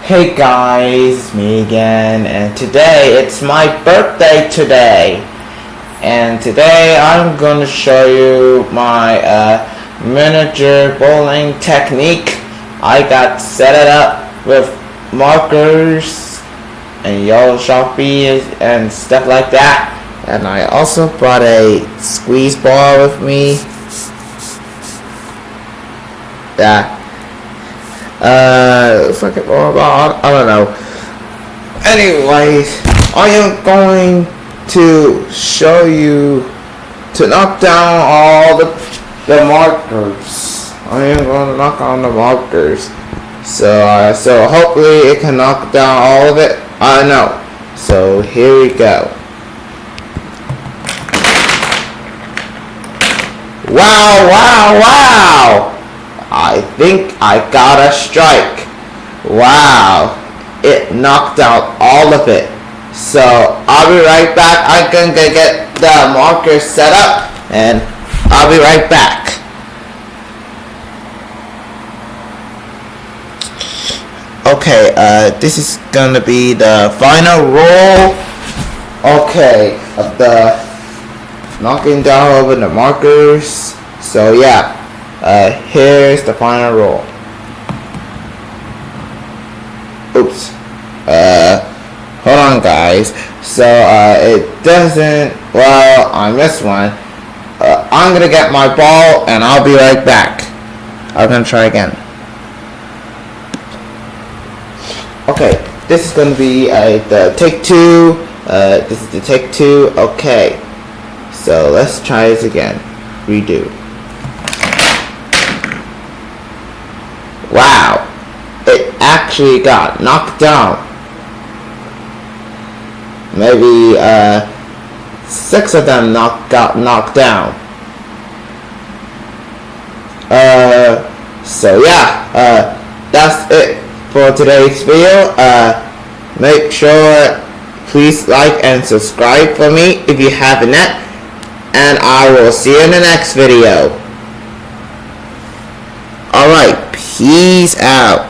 Hey guys, it's me again, and today it's my birthday today. And today I'm gonna show you my miniature bowling technique. I got set it up with markers and yellow Sharpies and stuff like that. And I also brought a squeeze ball with me. Yeah. Fucking I don't know. Anyways, I am going to show you to knock down all the markers. I am going to knock on the markers. So hopefully it can knock down all of it. I know. So here we go. Wow! I think I got a strike. Wow. It knocked out all of it. So I'll be right back. I'm gonna get the markers set up and I'll be right back. Okay, this is gonna be the final roll. Okay, of the knocking down over the markers. So yeah. Here's the final roll. Oops. Hold on guys. So, it doesn't, well, I missed one. I'm gonna get my ball and I'll be right back. I'm gonna try again. Okay, this is gonna be the take two. This is the take two. Okay. So, let's try this again. Redo. Wow, it actually got knocked down. Maybe 6 of them got knocked down. So yeah, that's it for today's video. Make sure please like and subscribe for me if you haven't yet, and I will see you in the next video. Alright, peace out.